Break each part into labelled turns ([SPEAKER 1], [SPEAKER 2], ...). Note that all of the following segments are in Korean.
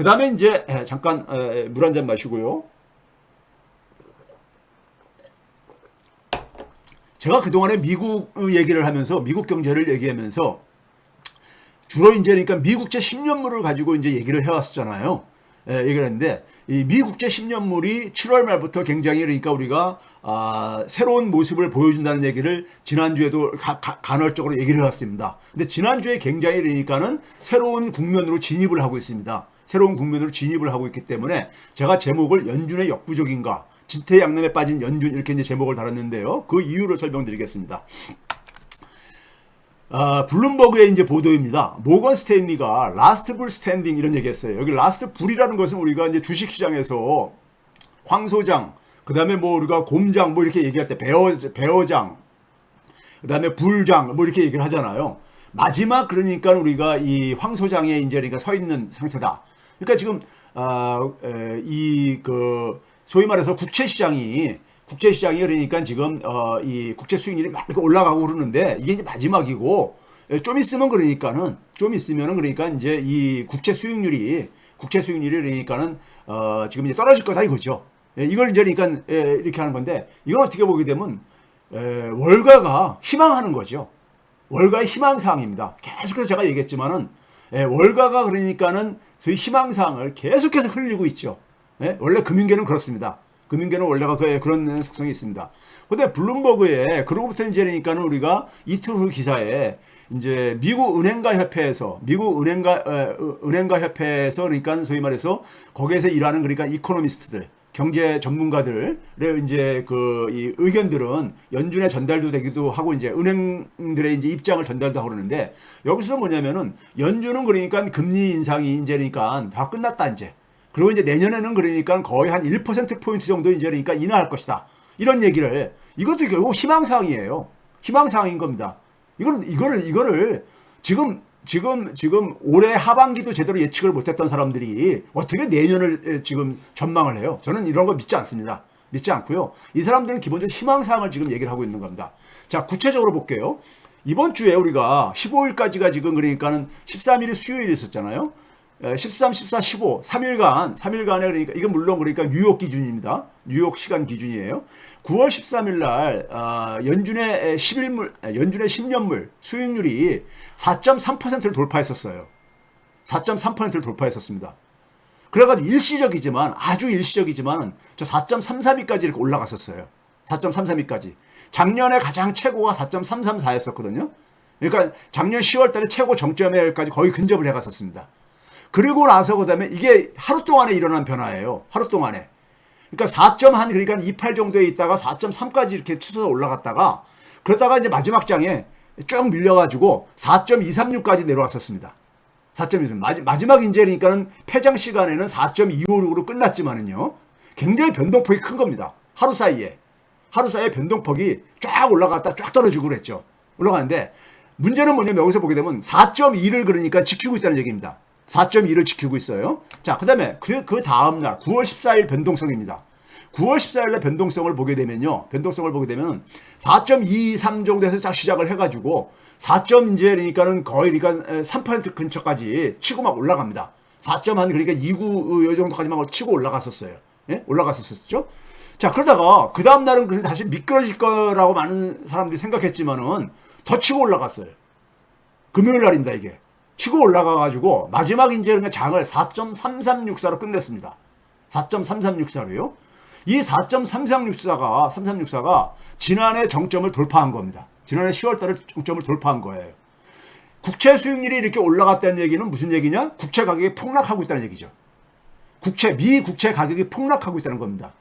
[SPEAKER 1] 그 다음에 이제 잠깐 물 한 잔 마시고요. 제가 그동안에 미국 얘기를 하면서 미국 경제를 얘기하면서 주로 이제 그러니까 미국제 10년물을 가지고 이제 얘기를 해왔었잖아요. 얘기를 했는데 이 미국제 10년물이 7월 말부터 굉장히 그러니까 우리가 새로운 모습을 보여준다는 얘기를 지난주에도 간헐적으로 얘기를 해왔습니다. 근데 지난주에 굉장히 그러니까는 새로운 국면으로 진입을 하고 있습니다. 새로운 국면으로 진입을 하고 있기 때문에 제가 제목을 연준의 역부족인가 진퇴양난에 빠진 연준 이렇게 이제 제목을 달았는데요. 그 이유를 설명드리겠습니다. 블룸버그의 이제 보도입니다. 모건 스탠리가 라스트 불 스탠딩 이런 얘기했어요. 여기 라스트 불이라는 것은 우리가 이제 주식시장에서 황소장, 그 다음에 뭐 우리가 곰장 뭐 이렇게 얘기할 때 베어장, 그 다음에 불장 뭐 이렇게 얘기를 하잖아요. 마지막 그러니까 우리가 이 황소장에 이제 그러니까 서 있는 상태다. 그러니까 지금 소위 말해서 국채시장이 그러니까 지금 이 국채 수익률이 막 이렇게 올라가고 그러는데 이게 이제 마지막이고 좀 있으면은 그러니까 이제 이 국채 수익률이 그러니까는 지금 이제 떨어질 거다 이거죠. 이걸 이제 그러니까 이렇게 하는 건데 이건 어떻게 보게 되면 월가가 희망하는 거죠. 월가의 희망사항입니다. 계속해서 제가 얘기했지만은 월가가 그러니까는 소위 희망사항을 계속해서 흘리고 있죠. 원래 금융계는 그렇습니다. 금융계는 원래가 그런 속성이 있습니다. 근데 블룸버그에 그로부터 이제 그러니까는 우리가 이틀 후 기사에 이제 미국 은행가 협회에서 그러니까 소위 말해서 거기에서 일하는 그러니까 이코노미스트들 경제 전문가들의 이제 이 의견들은 연준에 전달도 되기도 하고 이제 은행들의 이제 입장을 전달도 하고 그러는데 여기서 뭐냐면은 연준은 그러니까 금리 인상이 이제 그러니까 다 끝났다 이제. 그리고 이제 내년에는 그러니까 거의 한 1%포인트 정도 이제 그러니까 인하할 것이다. 이런 얘기를, 이것도 결국 희망사항이에요. 희망사항인 겁니다. 이거를 지금 올해 하반기도 제대로 예측을 못했던 사람들이 어떻게 내년을 지금 전망을 해요? 저는 이런 거 믿지 않습니다. 믿지 않고요. 이 사람들은 기본적으로 희망사항을 지금 얘기를 하고 있는 겁니다. 자, 구체적으로 볼게요. 이번 주에 우리가 15일까지가 지금 그러니까는 13일이 수요일이 있었잖아요. 13, 14, 15, 3일간에 그러니까 이건 물론 그러니까 뉴욕 기준입니다. 뉴욕 시간 기준이에요. 9월 13일 날 연준의 10년물 수익률이 4.3%를 돌파했었어요. 4.3%를 돌파했었습니다. 그래가지고 아주 일시적이지만 저 4.332까지 이렇게 올라갔었어요. 4.332까지. 작년에 가장 최고가 4.334였었거든요. 그러니까 작년 10월 달에 최고 정점에까지 거의 근접을 해갔었습니다. 그리고 나서 그다음에 이게 하루 동안에 일어난 변화예요. 하루 동안에. 그러니까 그러니까 28 정도에 있다가 4.3까지 이렇게 치솟아 올라갔다가 그러다가 이제 마지막 장에 쭉 밀려가지고 4.236까지 내려왔었습니다. 4.236. 마지막 이제 그러니까는 폐장 시간에는 4.256으로 끝났지만은요. 굉장히 변동폭이 큰 겁니다. 하루 사이에 변동폭이 쫙 올라갔다 쫙 떨어지고 그랬죠. 올라가는데 문제는 뭐냐면 여기서 보게 되면 4.2를 그러니까 지키고 있다는 얘기입니다. 4.2를 지키고 있어요. 자, 그 다음에 그 다음날 9월 14일 변동성입니다. 9월 14일에 변동성을 보게 되면 4.23 정도에서 딱 시작을 해가지고 4. 이제 그러니까는 거의 그러니까 3% 근처까지 치고 막 올라갑니다. 4.1 그러니까 29 정도까지 막 치고 올라갔었어요. 예? 올라갔었죠. 자, 그러다가 그 다음날은 그래서 다시 미끄러질 거라고 많은 사람들이 생각했지만은 더 치고 올라갔어요. 금요일 날입니다, 이게. 치고 올라가가지고 마지막 이제 그러니까 장을 4.3364로 끝냈습니다. 4.3364로요. 이 4.3364가 지난해 정점을 돌파한 겁니다. 지난해 10월달에 정점을 돌파한 거예요. 국채 수익률이 이렇게 올라갔다는 얘기는 무슨 얘기냐? 국채 가격이 폭락하고 있다는 얘기죠. 미 국채 가격이 폭락하고 있다는 겁니다.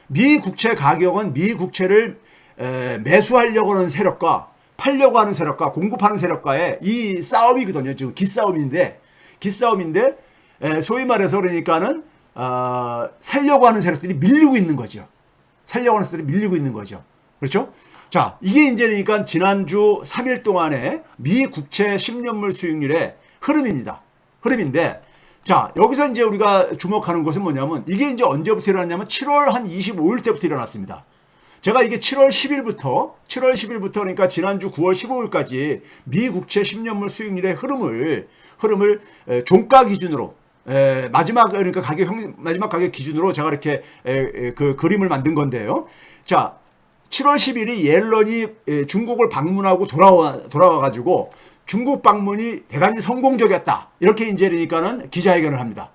[SPEAKER 1] 미 국채 가격은 미 국채를 매수하려고 하는 세력과 팔려고 하는 세력과 공급하는 세력과의 이 싸움이거든요. 지금 기싸움인데 소위 말해서 그러니까는 살려고 하는 세력들이 밀리고 있는 거죠. 그렇죠? 자, 이게 이제 그러니까 지난주 3일 동안의 미 국채 10년물 수익률의 흐름인데 자, 여기서 이제 우리가 주목하는 것은 뭐냐면 이게 이제 언제부터 일어났냐면 7월 한 25일 때부터 일어났습니다. 제가 이게 7월 10일부터 그러니까 지난주 9월 15일까지 미 국채 10년물 수익률의 흐름을 종가 기준으로 마지막 그러니까 마지막 가격 기준으로 제가 이렇게 그 그림을 만든 건데요. 자, 7월 10일이 옐런이 중국을 방문하고 돌아와 가지고 중국 방문이 대단히 성공적이었다. 이렇게 이제 그러니까는 기자회견을 합니다.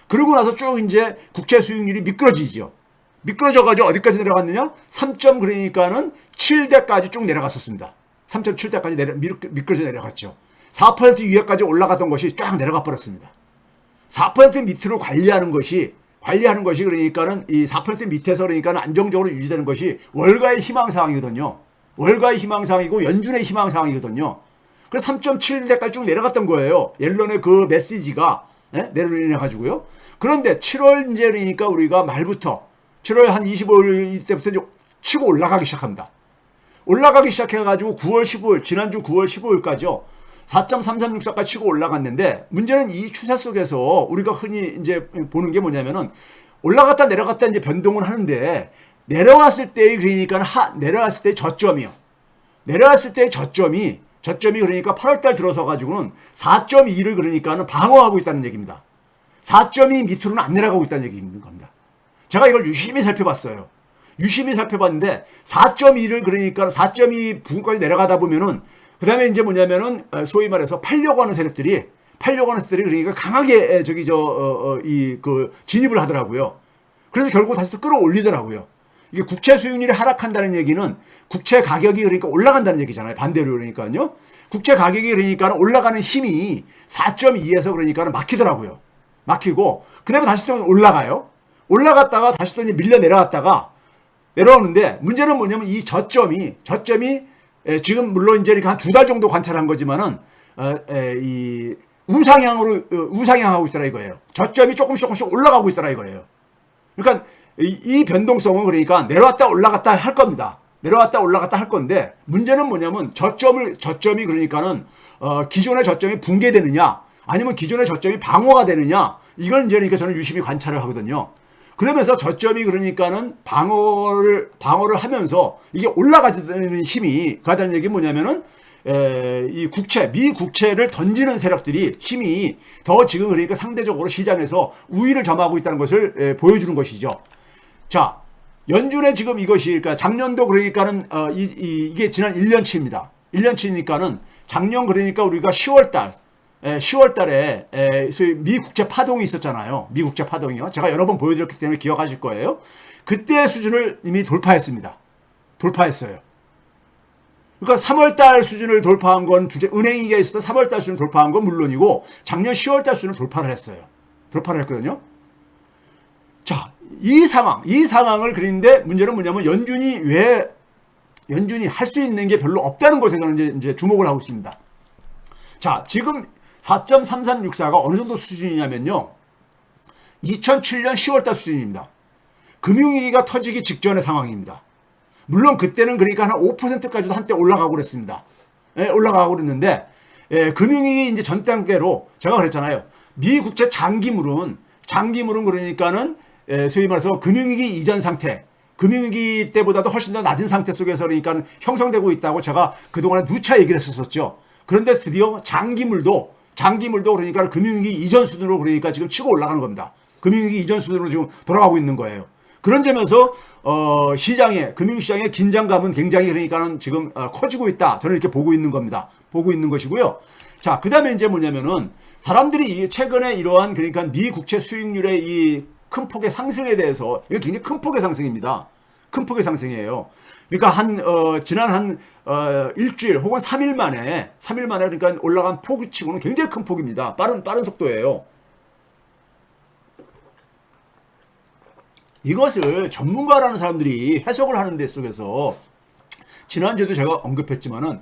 [SPEAKER 1] 그러고 나서 쭉 이제 국채 수익률이 미끄러지죠. 미끄러져가지고 어디까지 내려갔느냐? 3점 그러니까는 7대까지 쭉 내려갔었습니다. 3.7대까지 미끄러져 내려갔죠. 4% 위에까지 올라갔던 것이 쫙 내려가 버렸습니다. 4% 밑으로 관리하는 것이 그러니까는 이 4% 밑에서 그러니까는 안정적으로 유지되는 것이 월가의 희망사항이거든요. 월가의 희망사항이고 연준의 희망사항이거든요. 그래서 3.7대까지 쭉 내려갔던 거예요. 옐런의 그 메시지가 내려내 가지고요. 그런데 7월 이제 그러니까 우리가 말부터 7월 한 25일 때부터 이제 치고 올라가기 시작합니다. 올라가기 시작해가지고 9월 15일, 지난주 9월 15일까지요. 4.3364까지 치고 올라갔는데 문제는 이 추세 속에서 우리가 흔히 이제 보는 게 뭐냐면은 올라갔다 내려갔다 이제 변동을 하는데 내려왔을 때 그러니까 내려왔을 때 저점이요. 내려왔을 때 저점이 그러니까 8월달 들어서 가지고는 4.2를 그러니까는 방어하고 있다는 얘기입니다. 4.2 밑으로는 안 내려가고 있다는 얘기 있는 겁니다. 제가 이걸 유심히 살펴봤어요. 유심히 살펴봤는데 4.2를 그러니까 4.2 부근까지 내려가다 보면은 그 다음에 이제 뭐냐면은 소위 말해서 팔려고 하는 세력들이 그러니까 강하게 진입을 하더라고요. 그래서 결국 다시 또 끌어올리더라고요. 이게 국채 수익률이 하락한다는 얘기는 국채 가격이 그러니까 올라간다는 얘기잖아요. 반대로 그러니까요. 국채 가격이 그러니까 올라가는 힘이 4.2에서 그러니까 막히더라고요. 막히고 그 다음에 다시 또 올라가요. 올라갔다가 다시 또 이제 밀려 내려오는데 문제는 뭐냐면 이 저점이 지금 물론 이제 한 2달 정도 관찰한 거지만은 이 우상향하고 있더라 이거예요. 저점이 조금씩 올라가고 있더라 이거예요. 그러니까 이 변동성은 그러니까 내려왔다 올라갔다 할 겁니다. 내려왔다 올라갔다 할 건데 문제는 뭐냐면 저점이 그러니까는 기존의 저점이 붕괴되느냐 아니면 기존의 저점이 방어가 되느냐 이걸 이제 그러니까 저는 유심히 관찰을 하거든요. 그러면서 저점이 그러니까는 방어를 하면서 이게 올라가지는 힘이 가다는 얘기 뭐냐면은 이 미 국채를 던지는 세력들이 힘이 더 지금 그러니까 상대적으로 시장에서 우위를 점하고 있다는 것을 보여주는 것이죠. 자, 연준의 지금 이것이 그러니까 작년도 그러니까는 이게 지난 1년치입니다. 1년치니까는 작년 그러니까 우리가 10월 달에 소위 미 국채 파동이 있었잖아요. 미 국채 파동이요. 제가 여러 번 보여드렸기 때문에 기억하실 거예요. 그때의 수준을 이미 돌파했습니다. 돌파했어요. 그러니까 3월 달 수준을 돌파한 건 은행위기가 있었던 3월 달 수준을 돌파한 건 물론이고 작년 10월 달 수준을 돌파를 했어요. 돌파를 했거든요. 자, 이 상황을 그리는데 문제는 뭐냐면 연준이 할 수 있는 게 별로 없다는 것에 저는 이제 주목을 하고 있습니다. 자, 지금 4.3364가 어느 정도 수준이냐면요. 2007년 10월달 수준입니다. 금융위기가 터지기 직전의 상황입니다. 물론 그때는 그러니까 한 5%까지도 한때 올라가고 그랬습니다. 올라가고 그랬는데 금융위기 이제 전 단계로 제가 그랬잖아요. 미 국채 장기물은 그러니까는 소위 말해서 금융위기 이전 상태, 금융위기 때보다도 훨씬 더 낮은 상태 속에서 그러니까 형성되고 있다고 제가 그동안에 누차 얘기를 했었죠. 그런데 드디어 장기물도 그러니까 금융위기 이전 수준으로 그러니까 지금 치고 올라가는 겁니다. 금융위기 이전 수준으로 지금 돌아가고 있는 거예요. 그런 점에서 금융시장의 긴장감은 굉장히 그러니까는 지금 커지고 있다. 저는 이렇게 보고 있는 겁니다. 보고 있는 것이고요. 자, 그 다음에 이제 뭐냐면은 사람들이 최근에 이러한 그러니까 미 국채 수익률의 이 큰 폭의 상승에 대해서 이거 굉장히 큰 폭의 상승입니다. 큰 폭의 상승이에요. 그러니까 지난 일주일 혹은 3일 만에 그러니까 올라간 폭치고는 굉장히 큰 폭입니다. 빠른 속도예요. 이것을 전문가라는 사람들이 해석을 하는 데 속에서 지난주에도 제가 언급했지만은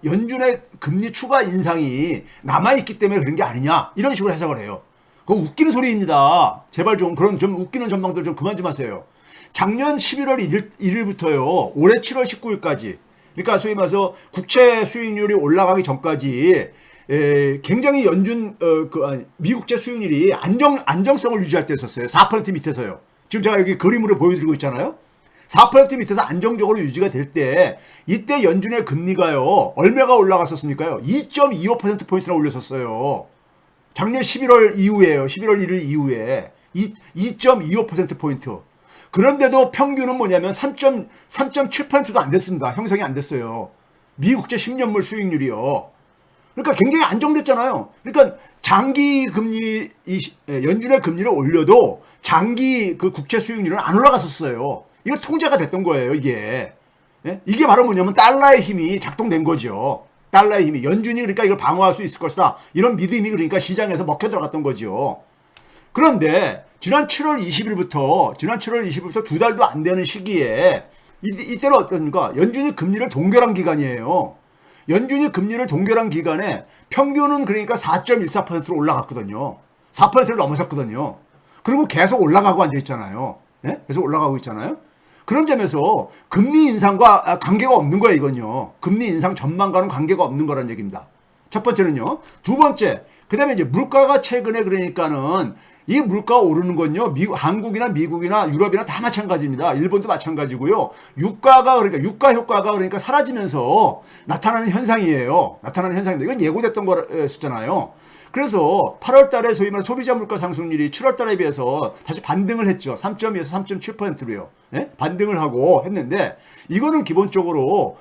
[SPEAKER 1] 연준의 금리 추가 인상이 남아있기 때문에 그런 게 아니냐 이런 식으로 해석을 해요. 그거 웃기는 소리입니다. 제발 좀 웃기는 전망들 좀 그만 좀 하세요. 작년 11월 1일부터요 올해 7월 19일까지 그러니까 소위 말해서 국채 수익률이 올라가기 전까지 굉장히 미국채 수익률이 안정성을 유지할 때였었어요. 4% 밑에서요. 지금 제가 여기 그림으로 보여드리고 있잖아요. 4% 밑에서 안정적으로 유지가 될 때 이때 연준의 금리가요 얼마가 올라갔었습니까요? 2.25%포인트나 올렸었어요. 작년 11월 이후에요. 11월 1일 이후에 2.25%포인트. 그런데도 평균은 뭐냐면 3.7%도 안 됐습니다. 형성이 안 됐어요. 미국제 10년물 수익률이요. 그러니까 굉장히 안정됐잖아요. 그러니까 장기 금리, 연준의 금리를 올려도 장기 그 국채 수익률은 안 올라갔었어요. 이거 통제가 됐던 거예요, 이게. 예? 이게 바로 뭐냐면 달러의 힘이 작동된 거죠. 달러의 힘이. 연준이 그러니까 이걸 방어할 수 있을 것이다. 이런 믿음이 그러니까 시장에서 먹혀 들어갔던 거죠. 그런데 지난 7월 20일부터 두 달도 안 되는 시기에 이때는 어떻습니까? 연준이 금리를 동결한 기간이에요. 연준이 금리를 동결한 기간에 평균은 그러니까 4.14%로 올라갔거든요. 4%를 넘어섰거든요. 그리고 계속 올라가고 앉아있잖아요. 예? 계속 올라가고 있잖아요. 그런 점에서 금리 인상과 관계가 없는 거예요, 이건요. 금리 인상 전망과는 관계가 없는 거라는 얘기입니다. 첫 번째는요. 두 번째, 그 다음에 이제 물가가 최근에 그러니까는 이 물가가 오르는 건요. 한국이나 미국이나 유럽이나 다 마찬가지입니다. 일본도 마찬가지고요. 유가 효과가 그러니까 사라지면서 나타나는 현상이에요. 나타나는 현상입니다. 이건 예고됐던 거였잖아요. 그래서 8월 달에 소위 말해 소비자 물가 상승률이 7월 달에 비해서 다시 반등을 했죠. 3.2에서 3.7%로요. 예? 반등을 하고 했는데 이거는 기본적으로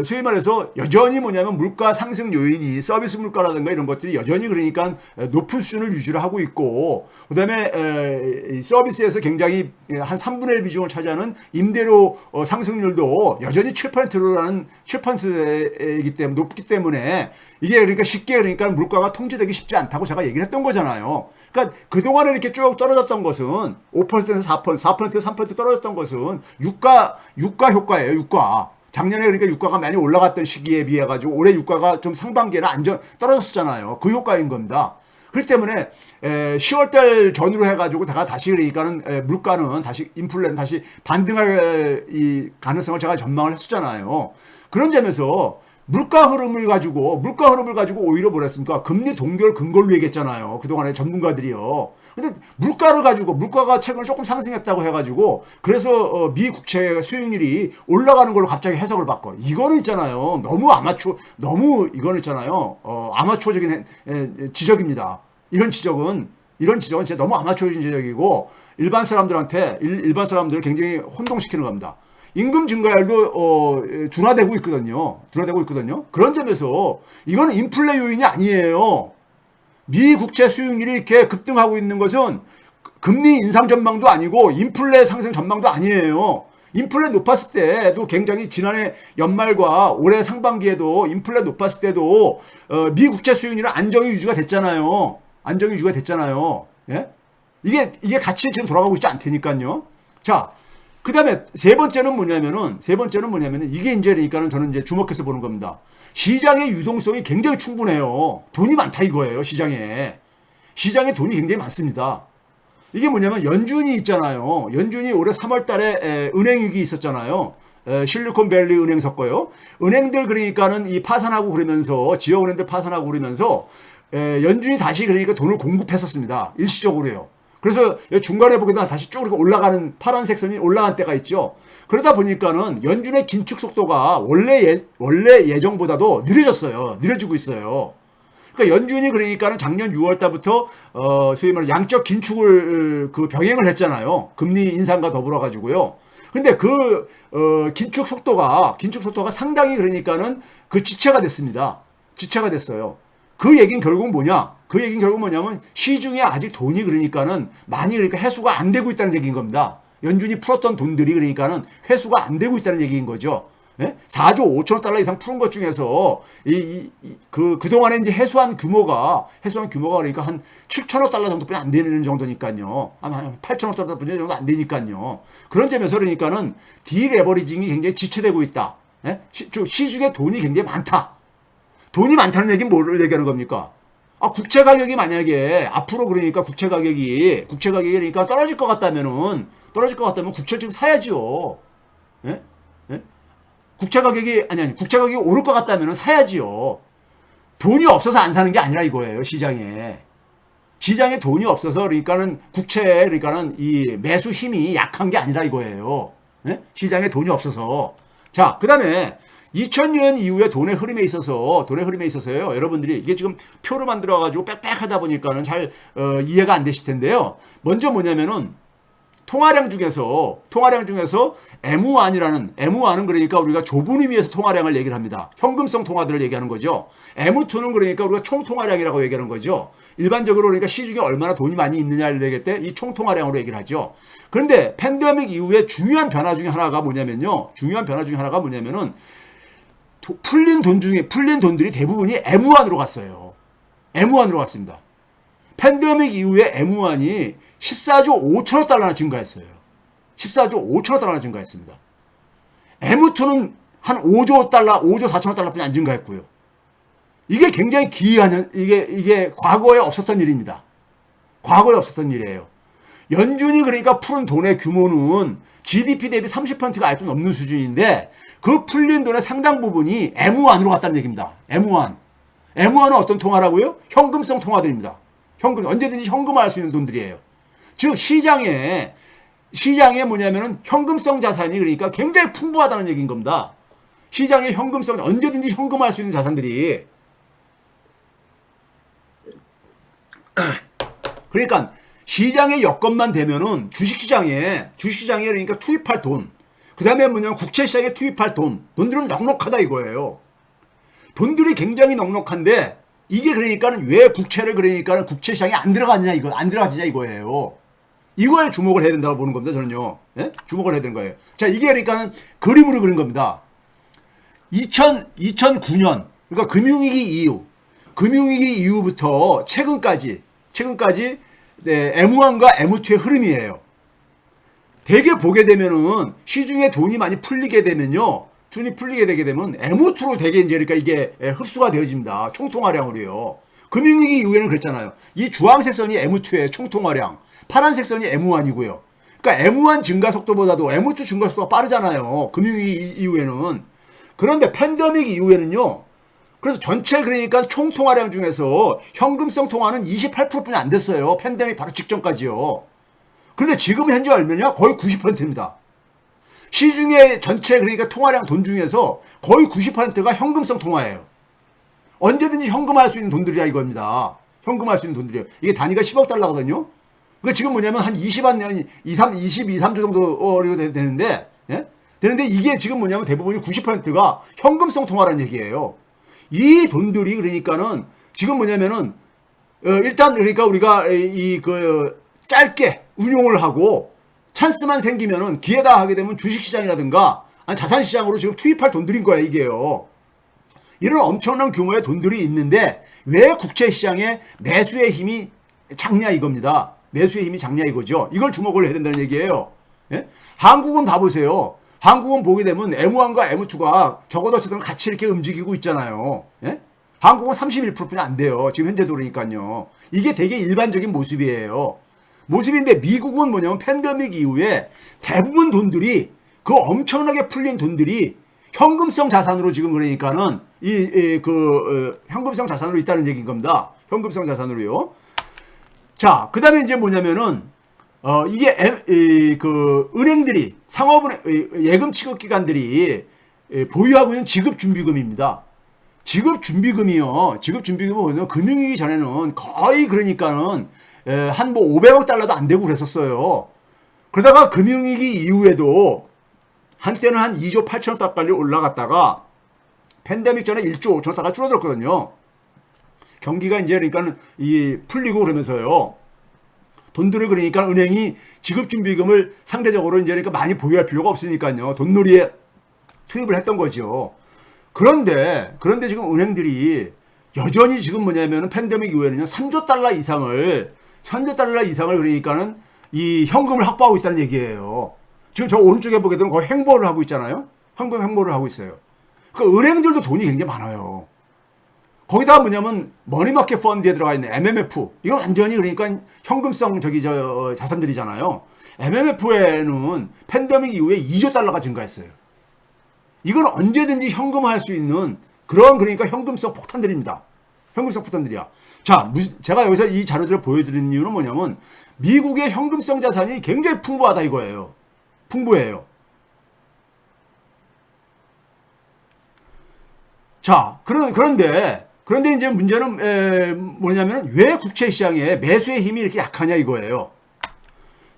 [SPEAKER 1] 소위 말해서 여전히 뭐냐면 물가 상승 요인이 서비스 물가라든가 이런 것들이 여전히 그러니까 높은 수준을 유지를 하고 있고 그다음에 서비스에서 굉장히 한 3분의 1 비중을 차지하는 임대료 상승률도 여전히 7%이기 때문에 높기 때문에 이게 그러니까 쉽게 그러니까 물가가 통제되기 쉽지 않다고 제가 얘기를 했던 거잖아요. 그러니까 그동안에 이렇게 쭉 떨어졌던 것은 5%에서 4%에서 3% 떨어졌던 것은 유가 효과예요. 유가. 작년에 그러니까 유가가 많이 올라갔던 시기에 비해 가지고 올해 유가가 좀 상반기에는 떨어졌었잖아요. 그 효과인 겁니다. 그렇기 때문에 10월달 전후로 해가지고 다시 그러니까는 물가는 다시 인플레는 다시 반등할 이 가능성을 제가 전망을 했었잖아요. 그런 점에서 물가 흐름을 가지고 오히려 뭐랬습니까? 금리 동결 근거로 얘기했잖아요. 그동안에 전문가들이요. 근데 물가가 최근에 조금 상승했다고 해가지고 그래서 미 국채 수익률이 올라가는 걸로 갑자기 해석을 바꿔. 이거는 있잖아요. 이거는 있잖아요. 아마추어적인 지적입니다. 이런 지적은 진짜 너무 아마추어적인 지적이고 일반 사람들을 굉장히 혼동시키는 겁니다. 임금 증가율도 둔화되고 있거든요. 그런 점에서 이거는 인플레 요인이 아니에요. 미 국채 수익률이 이렇게 급등하고 있는 것은 금리 인상 전망도 아니고 인플레 상승 전망도 아니에요. 인플레 높았을 때도 굉장히 지난해 연말과 올해 상반기에도 인플레 높았을 때도 미 국채 수익률은 안정이 유지가 됐잖아요. 예? 이게 같이 지금 돌아가고 있지 않다니까요. 자, 그 다음에 세 번째는 뭐냐면은 이게 이제 그러니까는 저는 이제 주목해서 보는 겁니다. 시장의 유동성이 굉장히 충분해요. 돈이 많다 이거예요, 시장에 돈이 굉장히 많습니다. 이게 뭐냐면 연준이 있잖아요. 연준이 올해 3월 달에 은행위기 있었잖아요. 실리콘밸리 은행 섞어요. 은행들 그러니까는 이 파산하고 그러면서 지역은행들 파산하고 그러면서 연준이 다시 그러니까 돈을 공급했었습니다. 일시적으로요. 그래서 중간에 보게 되면 다시 쭉 이렇게 올라가는 파란색 선이 올라간 때가 있죠. 그러다 보니까는 연준의 긴축 속도가 원래 예정보다도 느려지고 있어요. 그러니까 연준이 그러니까는 작년 6월 달부터 소위 말해 양적 긴축을 병행을 했잖아요. 금리 인상과 더불어 가지고요. 근데 긴축 속도가 상당히 그러니까는 지체가 됐습니다. 지체가 됐어요. 그 얘기는 결국은 뭐냐면 시중에 아직 돈이 그러니까는 많이 회수가 안 되고 있다는 얘기인 겁니다. 연준이 풀었던 돈들이 그러니까는 회수가 안 되고 있다는 얘기인 거죠. 예? 4조 5천억 달러 이상 푸는 것 중에서 그동안에 이제 해수한 규모가 그러니까 한 7천억 달러 정도뿐이 안 되는 정도니까요. 아마 한 8천억 달러 정도 안 되니까요. 그런 점에서 그러니까는 디레버리징이 굉장히 지체되고 있다. 예? 시중에 돈이 굉장히 많다. 돈이 많다는 얘기는 뭘 얘기하는 겁니까? 국채 가격이 만약에 앞으로 그러니까 국채 가격이 그러니까 떨어질 것 같다면 국채를 지금 사야지요. 예? 예? 국채 가격이 오를 것 같다면 사야지요. 돈이 없어서 안 사는 게 아니라 이거예요, 시장에 돈이 없어서 그러니까는 그러니까는 이 매수 힘이 약한 게 아니라 이거예요. 예? 시장에 돈이 없어서. 자, 그다음에 2000년 이후에 돈의 흐름에 있어서요. 여러분들이 이게 지금 표를 만들어 가지고 빽빽하다 보니까는 잘 이해가 안 되실 텐데요. 먼저 뭐냐면은 통화량 중에서 M1은 그러니까 우리가 좁은 의미에서 통화량을 얘기를 합니다. 현금성 통화들을 얘기하는 거죠. M2는 그러니까 우리가 총 통화량이라고 얘기하는 거죠. 일반적으로 그러니까 시중에 얼마나 돈이 많이 있느냐를 얘기할 때 이 총 통화량으로 얘기를 하죠. 그런데 팬데믹 이후에 중요한 변화 중에 하나가 뭐냐면은 풀린 돈들이 대부분이 M1으로 갔어요. M1으로 갔습니다. 팬데믹 이후에 M1이 14조 5천억 달러나 증가했어요. 14조 5천억 달러나 증가했습니다. M2는 한 5조 4천억 달러뿐이 안 증가했고요. 이게 굉장히 기이한, 이게 과거에 없었던 일입니다. 과거에 없었던 일이에요. 연준이 그러니까 푸른 돈의 규모는 GDP 대비 30%가 아직도 넘는 수준인데 그 풀린 돈의 상당 부분이 M1으로 갔다는 얘기입니다. M1. M1은 어떤 통화라고요? 현금성 통화들입니다. 언제든지 현금화할 수 있는 돈들이에요. 즉 시장에 뭐냐면은 현금성 자산이 그러니까 굉장히 풍부하다는 얘기인 겁니다. 시장에 언제든지 현금화할 수 있는 자산들이 그러니까 시장의 여건만 되면은 주식시장에 그러니까 투입할 돈, 그 다음에 뭐냐면 국채시장에 투입할 돈들은 넉넉하다 이거예요. 돈들이 굉장히 넉넉한데 이게 그러니까는 왜 국채시장에 안 들어가지냐 이거예요. 이거에 주목을 해야 된다고 보는 겁니다, 저는요. 예? 주목을 해야 되는 거예요. 자, 이게 그러니까는 그림으로 그린 겁니다. 2009년, 그러니까 금융위기 이후부터 최근까지 네, M1과 M2의 흐름이에요. 대개 보게 되면은 시중에 돈이 많이 풀리게 되면요. 되게 되면 M2로 되게 이제 그러니까 이게 흡수가 되어집니다. 총통화량으로요. 금융위기 이후에는 그랬잖아요. 이 주황색 선이 M2의 총통화량, 파란색 선이 M1이고요. 그러니까 M1 증가 속도보다도 M2 증가 속도가 빠르잖아요. 금융위기 이후에는. 그런데 팬데믹 이후에는요. 그래서 전체 그러니까 총통화량 중에서 현금성 통화는 28%뿐이 안 됐어요. 팬데믹 바로 직전까지요. 그런데 지금 현재 얼마냐? 거의 90%입니다. 시중의 전체 그러니까 통화량 돈 중에서 거의 90%가 현금성 통화예요. 언제든지 현금화할 수 있는 돈들이야 이겁니다. 현금화할 수 있는 돈들이에요. 이게 단위가 10억 달러거든요. 그러니까 지금 뭐냐면 한 23조 정도 되는데, 예? 되는데 이게 지금 뭐냐면 대부분이 90%가 현금성 통화라는 얘기예요. 이 돈들이 그러니까는 지금 뭐냐면은 일단 그러니까 우리가 짧게 운용을 하고 찬스만 생기면은 기회다 하게 되면 주식시장이라든가 자산시장으로 지금 투입할 돈들인 거야 이게요. 이런 엄청난 규모의 돈들이 있는데 왜 국채시장에 매수의 힘이 작냐 이겁니다. 매수의 힘이 작냐 이거죠. 이걸 주목을 해야 된다는 얘기예요. 예? 한국은 봐보세요. 한국은 보게 되면 M1과 M2가 적어도 어쨌든 같이 이렇게 움직이고 있잖아요. 예? 한국은 31%뿐이 안 돼요. 지금 현재도 그러니까요. 이게 되게 일반적인 모습인데 미국은 뭐냐면 팬데믹 이후에 대부분 돈들이 그 엄청나게 풀린 돈들이 현금성 자산으로 지금 그러니까는 현금성 자산으로 있다는 얘기인 겁니다. 현금성 자산으로요. 자, 그 다음에 이제 뭐냐면은 이게 은행들이 예금 취급 기관들이 보유하고 있는 지급준비금입니다. 지급준비금이요. 지급준비금은 금융위기 전에는 거의 그러니까는 한 500억 달러도 안 되고 그랬었어요. 그러다가 금융위기 이후에도 한때는 한 2조 8천억 달러까지 올라갔다가 팬데믹 전에 1조 5천억 달러 줄어들었거든요. 경기가 이제 그러니까는 풀리고 그러면서요. 돈들을 그러니까 은행이 지급준비금을 상대적으로 이제 그러니까 많이 보유할 필요가 없으니까요. 돈놀이에 투입을 했던 거죠. 그런데 지금 은행들이 여전히 지금 뭐냐면은 팬데믹 이후에는요. 3조 달러 이상을 그러니까는 이 현금을 확보하고 있다는 얘기예요. 지금 저 오른쪽에 보게 되면 거의 횡보를 하고 있잖아요. 횡보를 하고 있어요. 그러니까 은행들도 돈이 굉장히 많아요. 거기다가 뭐냐면 머니마켓 펀드에 들어가 있는 MMF 이거 완전히 그러니까 현금성 자산들이잖아요. MMF에는 팬데믹 이후에 2조 달러가 증가했어요. 이건 언제든지 현금화할 수 있는 그런 그러니까 현금성 폭탄들입니다. 현금성 폭탄들이야. 자, 제가 여기서 이 자료들을 보여드리는 이유는 뭐냐면 미국의 현금성 자산이 굉장히 풍부하다 이거예요. 풍부해요. 그런데 이제 문제는 뭐냐면 왜 국채 시장에 매수의 힘이 이렇게 약하냐 이거예요.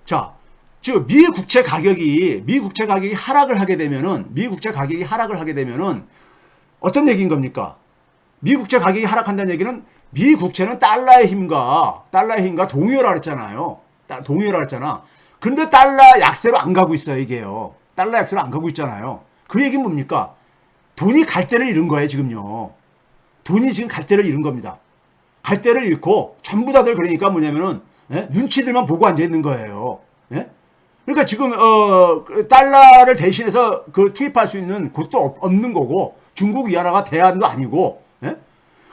[SPEAKER 1] 자, 즉 미 국채 가격이 하락을 하게 되면은 어떤 얘기인 겁니까? 미 국채 가격이 하락한다는 얘기는 미 국채는 달러의 힘과 동요라 그랬잖아요. 동요라 그랬잖아. 근데 달러 약세로 안 가고 있어요, 이게요. 달러 약세로 안 가고 있잖아요. 그 얘기는 뭡니까? 돈이 갈 데를 잃은 거예요, 지금요. 돈이 지금 갈 데를 잃은 겁니다. 갈 데를 잃고 전부 다들 그러니까 뭐냐면은 눈치들만 보고 앉아 있는 거예요. 예? 그러니까 지금 그 달러를 대신해서 그 투입할 수 있는 곳도 없는 거고 중국 위안화가 대안도 아니고 예?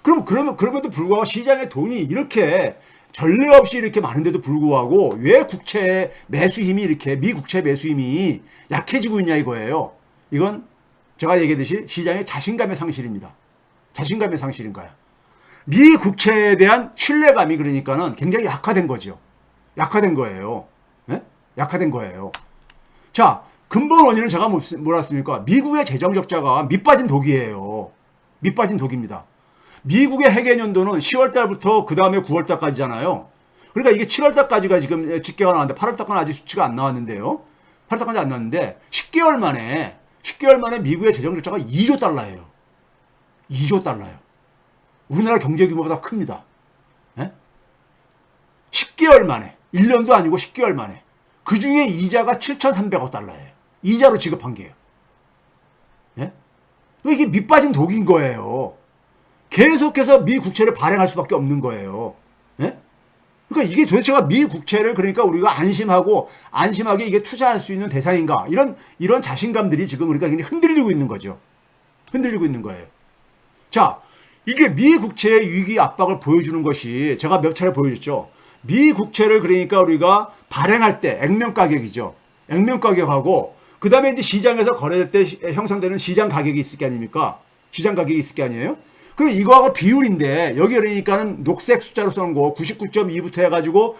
[SPEAKER 1] 그럼에도 불구하고 시장에 돈이 이렇게 전례 없이 이렇게 많은데도 불구하고 왜 국채 매수 힘이 이렇게 미 국채 매수 힘이 약해지고 있냐 이거예요. 이건 제가 얘기했듯이 시장의 자신감의 상실입니다. 자신감의 상실인 거야. 미 국채에 대한 신뢰감이 그러니까는 굉장히 약화된 거죠. 약화된 거예요. 네? 약화된 거예요. 자, 근본 원인은 제가 뭐라 했습니까? 미국의 재정 적자가 밑빠진 독이에요. 밑빠진 독입니다. 미국의 해계년도는 10월 달부터 그 다음에 9월 달까지잖아요. 그러니까 이게 7월 달까지가 지금 집계가 나왔는데 8월 달까지는 아직 수치가 안 나왔는데요. 8월 달까지 안 나왔는데 10개월 만에 미국의 재정 적자가 2조 달러예요. 2조 달러예요. 우리나라 경제 규모가 더 큽니다. 예? 10개월 만에 1년도 아니고 10개월 만에 그 중에 이자가 7,300억 달러예요. 이자로 지급한 게요. 예? 이게 밑빠진 독인 거예요. 계속해서 미 국채를 발행할 수밖에 없는 거예요. 예? 그러니까 이게 도대체가 미 국채를 그러니까 우리가 안심하게 이게 투자할 수 있는 대상인가 이런 자신감들이 지금 우리가 굉장히 흔들리고 있는 거죠. 흔들리고 있는 거예요. 자, 이게 미 국채의 위기 압박을 보여주는 것이 제가 몇 차례 보여줬죠. 미 국채를 그러니까 우리가 발행할 때 액면 가격이죠. 액면 가격하고 그 다음에 이제 시장에서 거래될 때 형성되는 시장 가격이 있을 게 아닙니까? 시장 가격이 있을 게 아니에요? 그럼 이거하고 비율인데 여기 그러니까는 녹색 숫자로 써놓은 거 99.2부터 해가지고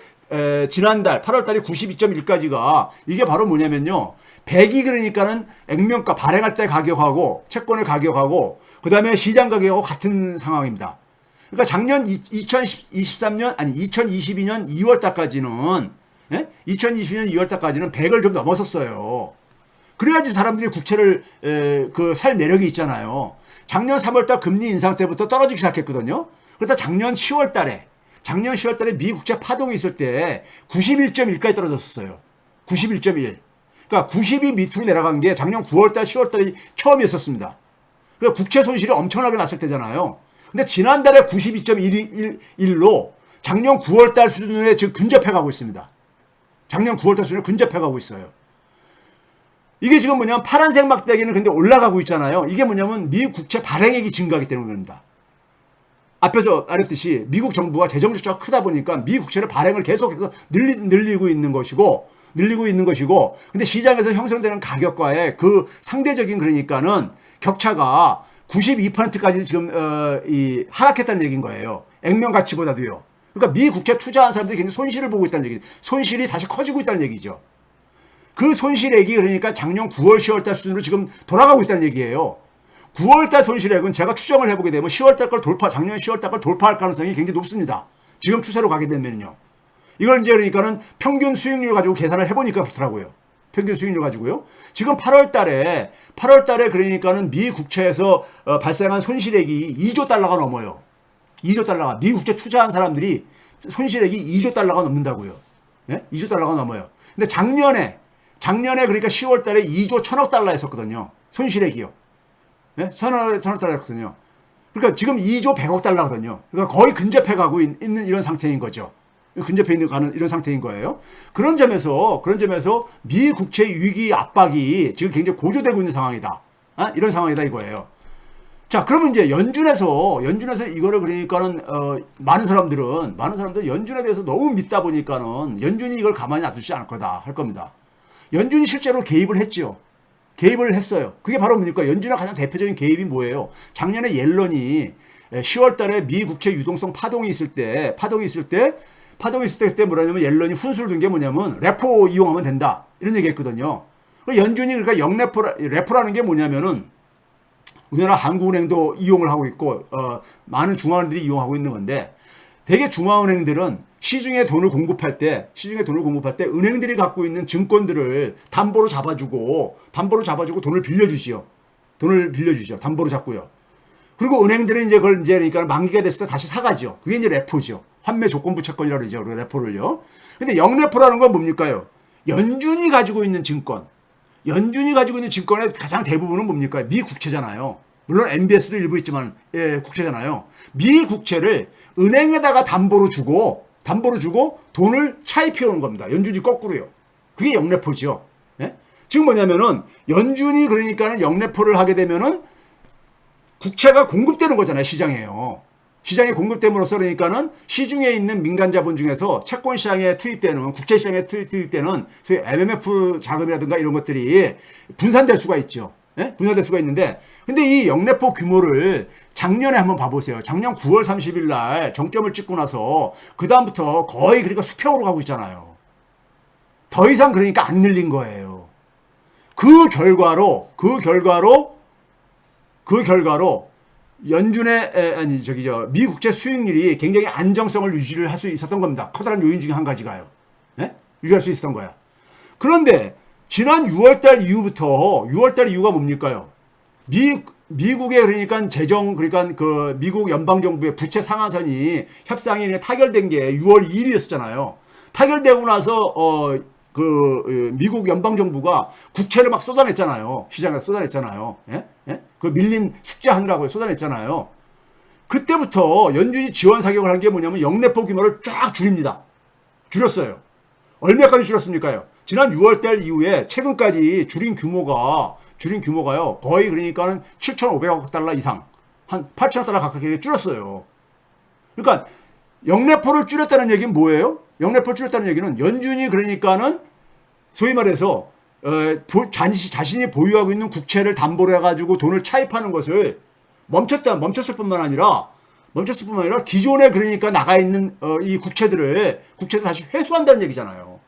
[SPEAKER 1] 지난달 8월 달에 92.1까지가 이게 바로 뭐냐면요. 100이 그러니까는 액면가 발행할 때 가격하고 채권의 가격하고 그 다음에 시장 가격하고 같은 상황입니다. 그러니까 작년 2022년 2월 달까지는 2022년 2월 달까지는 100을 좀 넘었었어요. 그래야지 사람들이 국채를 살 매력이 있잖아요. 작년 3월 달 금리 인상 때부터 떨어지기 시작했거든요. 그러다 작년 10월 달에 미 국채 파동이 있을 때 91.1까지 떨어졌었어요. 91.1. 그러니까 90이 밑으로 내려간 게 작년 9월 달, 10월 달이 처음이었었습니다. 그러니까 국채 손실이 엄청나게 났을 때잖아요. 근데 지난달에 92.1로 작년 9월 달 수준에 지금 근접해 가고 있습니다. 작년 9월 달 수준에 근접해 가고 있어요. 이게 지금 뭐냐면 파란색 막대기는 근데 올라가고 있잖아요. 이게 뭐냐면 미 국채 발행액이 증가하기 때문입니다. 앞에서 말했듯이 미국 정부가 재정 적자가 크다 보니까 미 국채를 발행을 계속해서 늘리고 있는 것이고 근데 시장에서 형성되는 가격과의 그 상대적인 그러니까는 격차가 92%까지 지금 하락했다는 얘기인 거예요. 액면 가치보다도요. 그러니까 미 국채 투자한 사람들이 굉장히 손실을 보고 있다는 얘기죠. 손실이 다시 커지고 있다는 얘기죠. 그 손실액이 그러니까 작년 9월, 10월 달 수준으로 지금 돌아가고 있다는 얘기예요. 9월 달 손실액은 제가 추정을 해보게 되면 작년 10월 달 걸 돌파할 가능성이 굉장히 높습니다. 지금 추세로 가게 되면요. 이걸 이제 그러니까는 평균 수익률 가지고 계산을 해보니까 그렇더라고요. 평균 수익률 가지고요. 지금 8월 달에 그러니까는 미 국채에서 발생한 손실액이 2조 달러가 넘어요. 2조 달러가 미 국채 투자한 사람들이 손실액이 2조 달러가 넘는다고요. 네? 2조 달러가 넘어요. 근데 작년에 그러니까 10월 달에 2조 1천억 달러 했었거든요. 손실액이요. 네? 1천억 달러 했거든요. 그러니까 지금 2조 100억 달러거든요. 그러니까 거의 근접해 가고 있는 이런 상태인 거죠. 근접해 가는 이런 상태인 거예요. 그런 점에서 미 국채 위기 압박이 지금 굉장히 고조되고 있는 상황이다. 이런 상황이다 이거예요. 자, 그러면 이제 연준에서 이거를 그러니까는 많은 사람들은 연준에 대해서 너무 믿다 보니까는 연준이 이걸 가만히 놔두지 않을 거다 할 겁니다. 연준이 실제로 개입을 했죠. 개입을 했어요. 그게 바로 뭡니까? 연준의 가장 대표적인 개입이 뭐예요? 작년에 옐런이 10월 달에 미 국채 유동성 파동이 있을 때 그때 뭐라냐면 옐런이 훈수를 둔 게 뭐냐면 레포 이용하면 된다. 이런 얘기 했거든요. 연준이 그러니까 레포라는 게 뭐냐면은 우리나라 한국은행도 이용을 하고 있고 많은 중앙은행들이 이용하고 있는 건데 대개 중앙은행들은 시중에 돈을 공급할 때 은행들이 갖고 있는 증권들을 담보로 잡아주고 돈을 빌려주지요. 담보로 잡고요. 그리고 은행들은 이제 그걸 이제 그러니까 만기가 됐을 때 다시 사가죠. 그게 이제 레포죠. 환매 조건부 채권이라고 그러죠. 그 레포를요. 근데 영레포라는 건 뭡니까요? 연준이 가지고 있는 증권. 연준이 가지고 있는 증권의 가장 대부분은 뭡니까? 미 국채잖아요. 물론 MBS도 일부 있지만 국채잖아요. 미 국채를 은행에다가 담보로 주고 돈을 차입해 오는 겁니다. 연준이 거꾸로요. 그게 영레포죠. 예? 지금 뭐냐면은 연준이 그러니까는 영레포를 하게 되면은 국채가 공급되는 거잖아요. 시장에요. 시장에 공급됨으로써 그러니까는 시중에 있는 민간 자본 중에서 채권 시장에 투입되는 국채 시장에 투입되는 소위 MMF 자금이라든가 이런 것들이 분산될 수가 있죠. 예? 분산될 수가 있는데 근데 이 영레포 규모를 작년에 한번 봐보세요. 작년 9월 30일 날 정점을 찍고 나서 그 다음부터 거의 그러니까 수평으로 가고 있잖아요. 더 이상 그러니까 안 늘린 거예요. 그 결과로 연준의 미 국채 수익률이 굉장히 안정성을 유지를 할 수 있었던 겁니다. 커다란 요인 중에 한 가지가요. 예? 유지할 수 있었던 거야. 그런데 지난 6월달 이후가 뭡니까요? 미국의 그러니까 그러니까 미국 연방정부의 부채 상한선이 협상이 타결된 게 6월 2일이었잖아요. 타결되고 나서 미국 연방정부가 국채를 막 쏟아냈잖아요. 시장에 쏟아냈잖아요. 예? 예? 그 밀린 숙제하느라고 쏟아냈잖아요. 그때부터 연준이 지원 사격을 한 게 뭐냐면 영레포 규모를 쫙 줄였어요. 얼마까지 줄였습니까요? 지난 6월달 이후에 최근까지 줄인 규모가요. 거의 그러니까는 7,500억 달러 이상, 한 8,000억 달러 가깝게 줄였어요. 그러니까 영레포를 줄였다는 얘기는 뭐예요? 영레포를 줄였다는 얘기는 연준이 그러니까는 소위 말해서 자신이 보유하고 있는 국채를 담보로 해가지고 돈을 차입하는 것을 멈췄을 뿐만 아니라 기존에 그러니까 나가 있는 이 국채를 다시 회수한다는 얘기잖아요.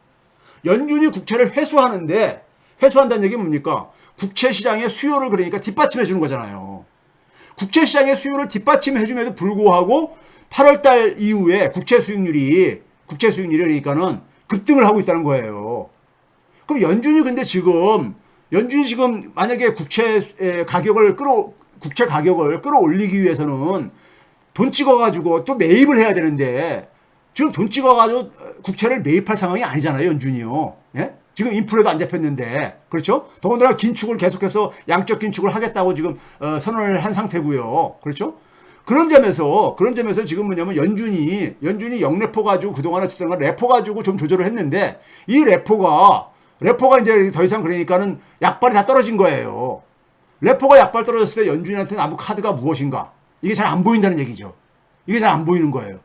[SPEAKER 1] 연준이 국채를 회수한다는 얘기는 뭡니까? 국채 시장의 수요를 그러니까 뒷받침해 주는 거잖아요. 국채 시장의 수요를 뒷받침해 줌에도 불구하고 8월달 이후에 국채 수익률이 그러니까는 급등을 하고 있다는 거예요. 그럼 연준이 지금 만약에 국채 가격을 끌어올리기 위해서는 돈 찍어가지고 또 매입을 해야 되는데 지금 돈 찍어가지고 국채를 매입할 상황이 아니잖아요. 연준이요. 예? 지금 인플레도 안 잡혔는데 그렇죠? 더군다나 긴축을 계속해서 양적 긴축을 하겠다고 지금 선언을 한 상태고요. 그렇죠? 그런 점에서 지금 뭐냐면 연준이 영레포 가지고 그동안에 어쨌든 레포 가지고 좀 조절을 했는데 이 레포가 이제 더 이상 그러니까는 약발이 다 떨어진 거예요. 레포가 약발 떨어졌을 때 연준이한테 남은 카드가 무엇인가? 이게 잘 안 보인다는 얘기죠. 이게 잘 안 보이는 거예요.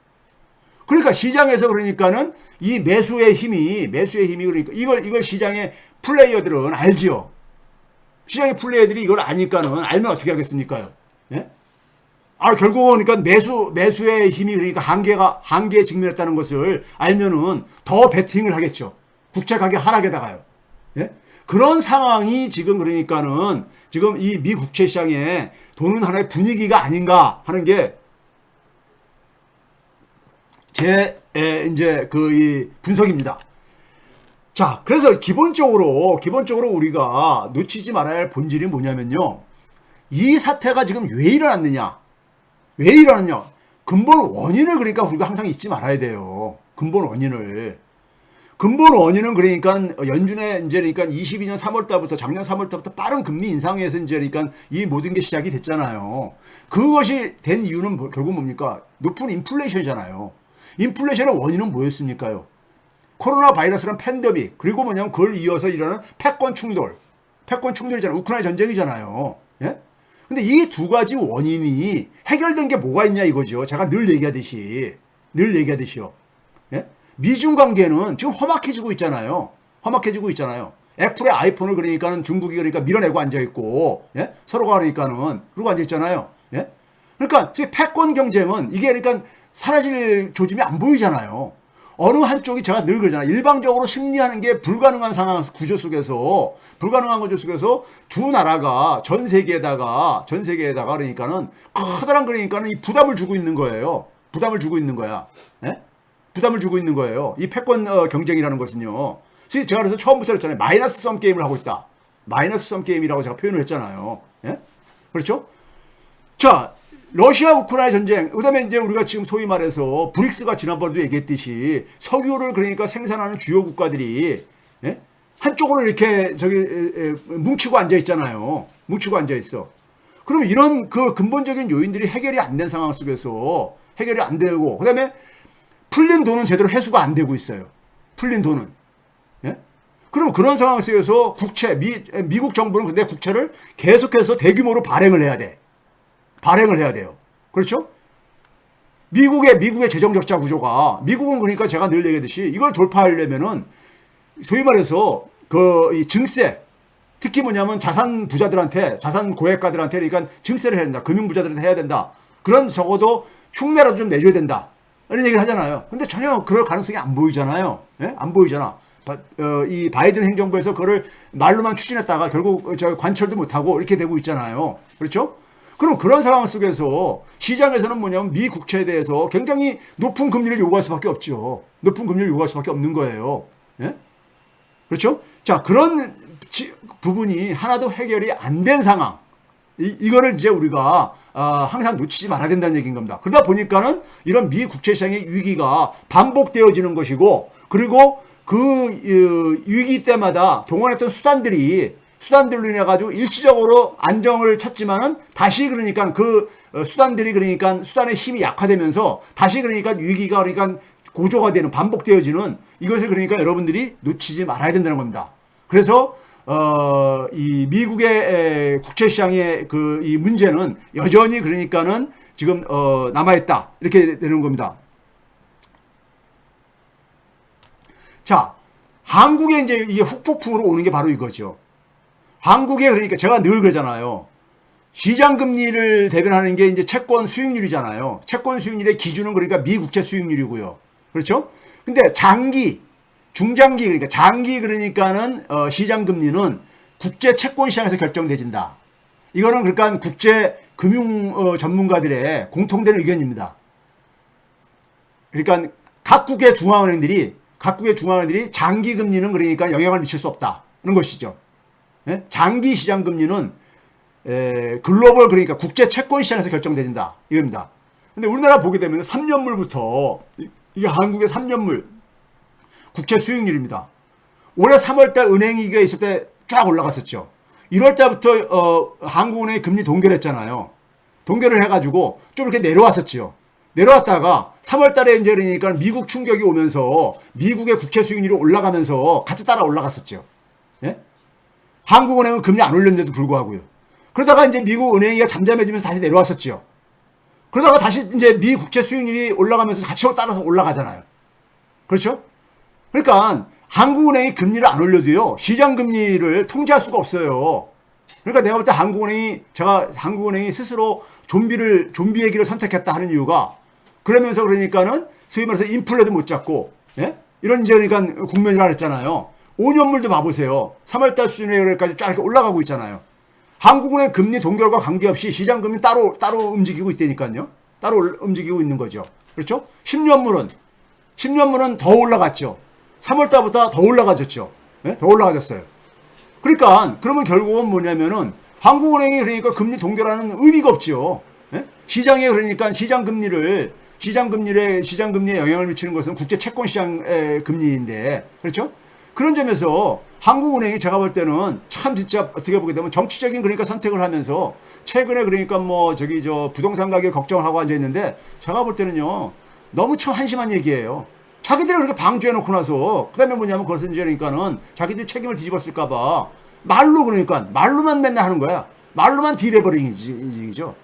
[SPEAKER 1] 그러니까 시장에서 그러니까는 이 매수의 힘이 그러니까 이걸 시장의 플레이어들은 알지요. 시장의 플레이어들이 이걸 아니까는 알면 어떻게 하겠습니까요? 예? 결국은 그러니까 매수의 힘이 그러니까 한계에 직면했다는 것을 알면은 더 베팅을 하겠죠. 국채 가격 하락에다가요. 예? 그런 상황이 지금 그러니까는 지금 이 미 국채 시장에 도는 하나의 분위기가 아닌가 하는 게 제 이제 이 분석입니다. 자, 그래서 기본적으로 우리가 놓치지 말아야 할 본질이 뭐냐면요. 이 사태가 지금 왜 일어났느냐? 근본 원인을 그러니까 우리가 항상 잊지 말아야 돼요. 근본 원인은 그러니까 연준의 이제 그러니까 22년 3월 달부터 작년 3월 달부터 빠른 금리 인상에서 이제 그러니까 이 모든 게 시작이 됐잖아요. 그것이 된 이유는 결국 뭡니까? 높은 인플레이션이잖아요. 인플레이션의 원인은 뭐였습니까요? 코로나 바이러스란 팬데믹, 그리고 뭐냐면 그걸 이어서 일어나는 패권 충돌이잖아요. 우크라이나 전쟁이잖아요. 예? 근데 이 두 가지 원인이 해결된 게 뭐가 있냐 이거죠. 제가 늘 얘기하듯이요. 예? 미중 관계는 지금 험악해지고 있잖아요. 애플의 아이폰을 그러니까는 중국이 그러니까 밀어내고 앉아있고, 예? 서로가 그러니까는, 그러고 앉아있잖아요. 예? 그러니까, 패권 경쟁은 이게 그러니까 사라질 조짐이 안 보이잖아요. 어느 한쪽이 제가 늘 그러잖아요. 일방적으로 승리하는 게 불가능한 상황 구조 속에서 두 나라가 전 세계에다가 그러니까는 커다란 그러니까는 이 부담을 주고 있는 거예요. 부담을 주고 있는 거야. 예? 부담을 주고 있는 거예요. 이 패권 경쟁이라는 것은요. 제가 그래서 처음부터 그랬잖아요. 마이너스 썸 게임을 하고 있다. 마이너스 썸 게임이라고 제가 표현을 했잖아요. 예? 그렇죠? 자, 러시아 우크라이나 전쟁, 그 다음에 이제 우리가 지금 소위 말해서 브릭스가 지난번에도 얘기했듯이 석유를 그러니까 생산하는 주요 국가들이, 예? 한쪽으로 이렇게 뭉치고 앉아 있잖아요. 뭉치고 앉아 있어. 그러면 이런 그 근본적인 요인들이 해결이 안 된 상황 속에서 해결이 안 되고, 그 다음에 풀린 돈은 제대로 회수가 안 되고 있어요. 풀린 돈은. 예? 그럼 그런 상황 속에서 미국 정부는 근데 국채를 계속해서 대규모로 발행을 해야 돼. 발행을 해야 돼요. 그렇죠? 미국의 재정 적자 구조가, 미국은 그러니까 제가 늘 얘기했듯이 이걸 돌파하려면은 소위 말해서 이 증세, 특히 뭐냐면 자산 부자들한테, 자산 고액가들한테 그러니까 증세를 해야 된다. 금융 부자들한테 해야 된다. 그런 적어도 흉내라도 좀 내줘야 된다. 이런 얘기를 하잖아요. 근데 전혀 그럴 가능성이 안 보이잖아요. 예? 안 보이잖아. 이 바이든 행정부에서 그거를 말로만 추진했다가 결국 관철도 못하고 이렇게 되고 있잖아요. 그렇죠? 그럼 그런 상황 속에서 시장에서는 뭐냐면 미 국채에 대해서 굉장히 높은 금리를 요구할 수밖에 없죠. 높은 금리를 요구할 수밖에 없는 거예요. 예? 그렇죠? 자, 그런 부분이 하나도 해결이 안 된 상황. 이거를 이제 우리가 항상 놓치지 말아야 된다는 얘기인 겁니다. 그러다 보니까는 이런 미 국채 시장의 위기가 반복되어지는 것이고, 그리고 그 위기 때마다 동원했던 수단들로 인해 가지고 일시적으로 안정을 찾지만은 다시 그러니까 그 수단들이 그러니까 수단의 힘이 약화되면서 다시 그러니까 위기가 그러니까 고조가 되는, 반복되어지는, 이것을 그러니까 여러분들이 놓치지 말아야 된다는 겁니다. 그래서 이 미국의 국채 시장의 이 문제는 여전히 그러니까는 지금 남아있다, 이렇게 되는 겁니다. 자, 한국에 이제 이게 후폭풍으로 오는 게 바로 이거죠. 한국에 그러니까 제가 늘 그러잖아요. 시장 금리를 대변하는 게 이제 채권 수익률이잖아요. 채권 수익률의 기준은 그러니까 미국채 수익률이고요. 그렇죠? 근데 중장기 그러니까 장기 그러니까는 시장 금리는 국제 채권 시장에서 결정되진다. 이거는 그러니까 국제 금융 전문가들의 공통된 의견입니다. 그러니까 각국의 중앙은행들이 장기 금리는 그러니까 영향을 미칠 수 없다는 것이죠. 예? 장기 시장 금리는 글로벌 그러니까 국제 채권 시장에서 결정된다 이겁니다. 근데 우리나라 보게 되면 3년물부터 이게 한국의 3년물 국채 수익률입니다. 올해 3월달 은행위기가 있을 때 쫙 올라갔었죠. 1월달부터 한국은행이 금리 동결했잖아요. 동결을 해가지고 좀 이렇게 내려왔었죠. 내려왔다가 3월달에 이제 그러니까 미국 충격이 오면서 미국의 국채 수익률이 올라가면서 같이 따라 올라갔었죠. 예? 한국은행은 금리 안 올렸는데도 불구하고요. 그러다가 이제 미국 은행위가 잠잠해지면서 다시 내려왔었죠. 그러다가 다시 이제 미 국채 수익률이 올라가면서 같이 따라서 올라가잖아요. 그렇죠? 그러니까 한국은행이 금리를 안 올려도요, 시장 금리를 통제할 수가 없어요. 그러니까 내가 볼 때 한국은행이 스스로 좀비의 길을 선택했다 하는 이유가, 그러면서 그러니까는 소위 말해서 인플레도 못 잡고, 예? 이런 이제 그러니까 국면이라 그랬잖아요. 5년물도 봐보세요. 3월달 수준에까지 쫙 이렇게 올라가고 있잖아요. 한국은행 금리 동결과 관계없이 시장 금리 따로 움직이고 있다니까요. 따로 움직이고 있는 거죠. 그렇죠? 10년물은 더 올라갔죠. 3월달보다 더 올라가졌죠. 네? 더 올라가졌어요. 그러니까 그러면 결국은 뭐냐면은 한국은행이 그러니까 금리 동결하는 의미가 없죠. 네? 시장에 그러니까 시장 금리에 영향을 미치는 것은 국제 채권 시장의 금리인데, 그렇죠? 그런 점에서 한국은행이 제가 볼 때는 참 진짜 어떻게 보게 되면 정치적인 그러니까 선택을 하면서 최근에 그러니까 부동산 가격 걱정을 하고 앉아 있는데, 제가 볼 때는요 너무 참 한심한 얘기예요. 자기들이 그렇게 방조해 놓고 나서 그다음에 뭐냐면 그것은 이제 그러니까는 자기들이 책임을 뒤집었을까봐 말로만 맨날 하는 거야. 말로만 딜해버리기죠.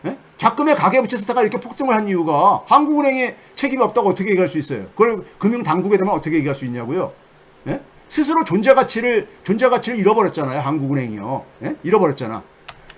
[SPEAKER 1] 예? 작금의 가계부채 이렇게 폭등을 한 이유가 한국은행에 책임이 없다고 어떻게 얘기할 수 있어요? 그걸 금융당국에 대면 어떻게 얘기할 수 있냐고요? 예? 스스로 존재 가치를 잃어버렸잖아요. 한국은행이요. 예? 잃어버렸잖아.